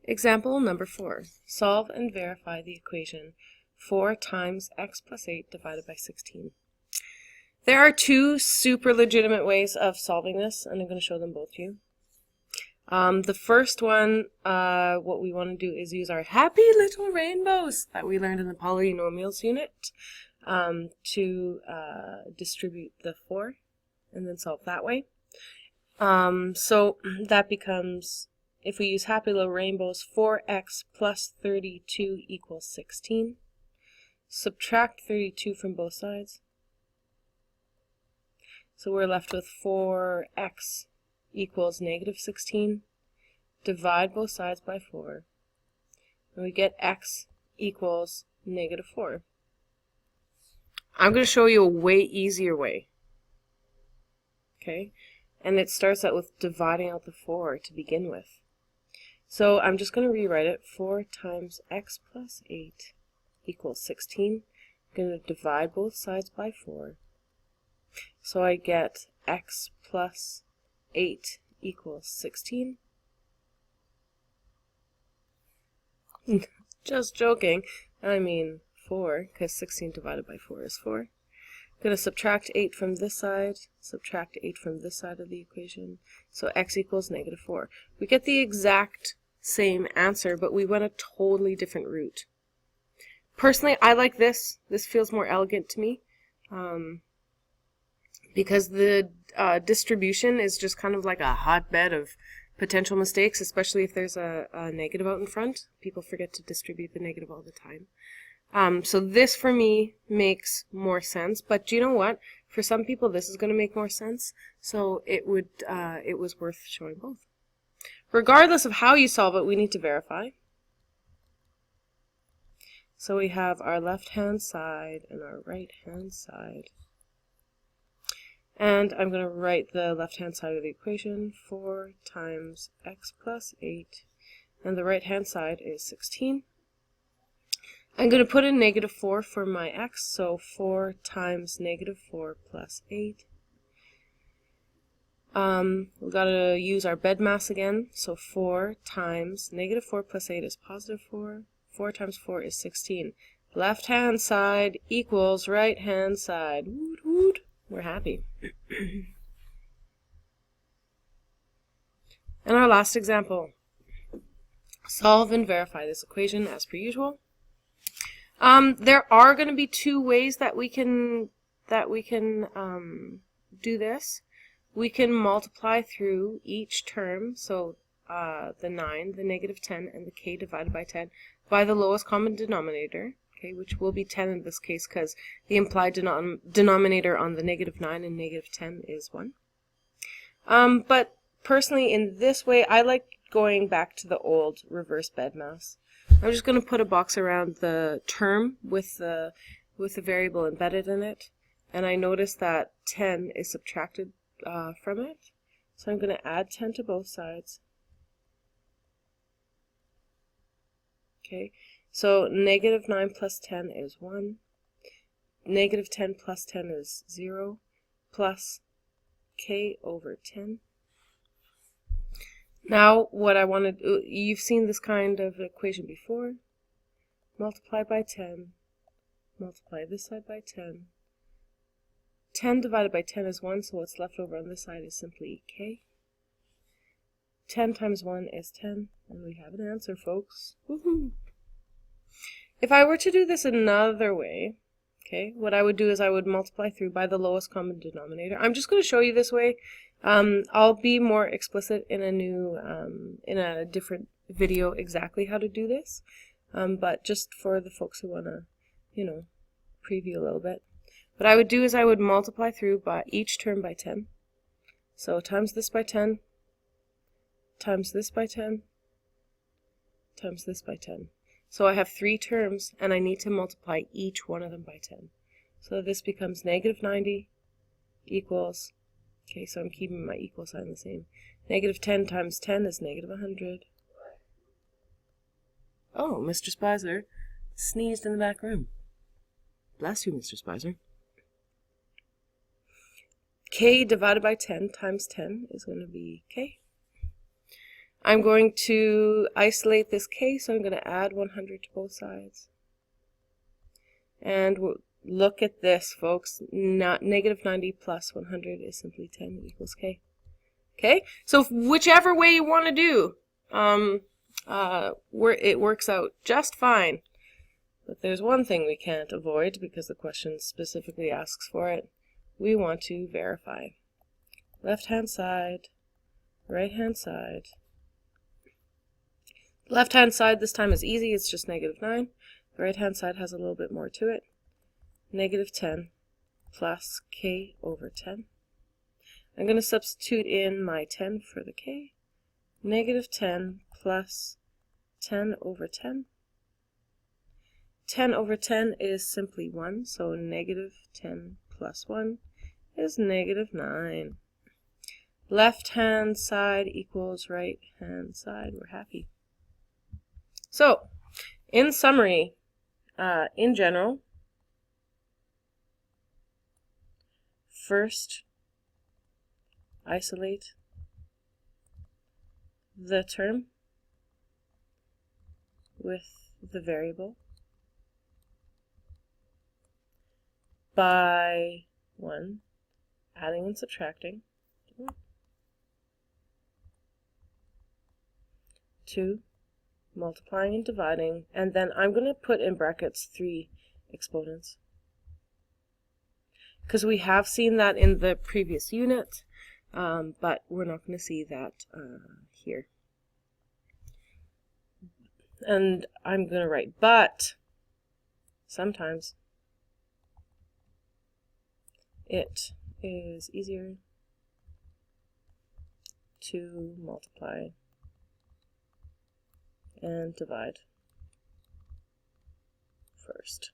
Example number 4. Solve and verify the equation 4 times x plus 8 divided by 16. There are two super legitimate ways of solving this, and I'm going to show them both to you. The first one, what we want to do is use our happy little rainbows that we learned in the polynomials unit to distribute the 4 and then solve that way. So that becomes, if we use happy little rainbows, 4x plus 32 equals 16. Subtract 32 from both sides. So we're left with 4x equals negative 16. Divide both sides by 4. And we get x equals negative 4. I'm going to show you a way easier way. Okay? And it starts out with dividing out the 4 to begin with. So I'm just going to rewrite it. 4 times x plus 8 equals 16. I'm going to divide both sides by 4. So I get x plus 8 equals 16. Just joking. I mean 4, because 16 divided by 4 is 4. I'm going to subtract 8 from this side, subtract 8 from this side of the equation. So x equals negative 4. We get the exact same answer, but we went a totally different route. Personally, I like this. This feels more elegant to me. Because the distribution is just kind of like a hotbed of potential mistakes, especially if there's a negative out in front. People forget to distribute the negative all the time. So this for me makes more sense, but do you know what? For some people this is going to make more sense, so it was worth showing both. Regardless of how you solve it, we need to verify. So we have our left-hand side and our right-hand side. And I'm going to write the left-hand side of the equation, 4 times x plus 8, and the right-hand side is 16. I'm going to put in negative 4 for my x, so 4 times negative 4 plus 8. We've got to use our BEDMAS again, so 4 times negative 4 plus 8 is positive 4. 4 times 4 is 16. Left-hand side equals right-hand side. Woot woot. We're happy. And our last example. Solve and verify this equation as per usual. There are going to be two ways that we can do this. We can multiply through each term, so the 9, the negative 10, and the k divided by 10 by the lowest common denominator. Okay, which will be 10 in this case because the implied denominator on the negative 9 and negative 10 is 1. But personally, in this way, I like going back to the old reverse BEDMAS. I'm just going to put a box around the term with the variable embedded in it, and I notice that 10 is subtracted from it. So I'm going to add 10 to both sides. Okay. So negative 9 plus 10 is 1. Negative 10 plus 10 is 0. Plus k over 10. Now what I want to do, you've seen this kind of equation before. Multiply by 10. Multiply this side by 10. 10 divided by 10 is 1, so what's left over on this side is simply k. 10 times 1 is 10, and we have an answer, folks. Woohoo! If I were to do this another way, okay, what I would do is I would multiply through by the lowest common denominator. I'm just going to show you this way. I'll be more explicit in a different video exactly how to do this. But just for the folks who want to, preview a little bit. What I would do is I would multiply through by each term by 10. So times this by 10, times this by 10, times this by 10. So I have 3 terms, and I need to multiply each one of them by 10. So this becomes negative 90 equals, okay, so I'm keeping my equal sign the same. Negative 10 times 10 is negative 100. Oh, Mr. Spicer sneezed in the back room. Bless you, Mr. Spicer. K divided by 10 times 10 is going to be k. I'm going to isolate this k, so I'm going to add 100 to both sides. And we'll look at this, folks. Negative 90 plus 100 is simply 10 equals k. Okay, so whichever way you want to do, it works out just fine. But there's one thing we can't avoid because the question specifically asks for it. We want to verify. Left-hand side, right-hand side. Left-hand side this time is easy, it's just negative 9. The right-hand side has a little bit more to it. Negative 10 plus k over 10. I'm going to substitute in my 10 for the k. Negative 10 plus 10 over 10. 10 over 10 is simply 1, so negative 10 plus 1 is negative 9. Left-hand side equals right-hand side. We're happy. So, in summary, in general, first isolate the term with the variable by 1, adding and subtracting, 2, multiplying and dividing, and then I'm going to put in brackets 3 exponents. Because we have seen that in the previous unit, but we're not going to see that here. And I'm going to write, but sometimes it is easier to multiply and divide first.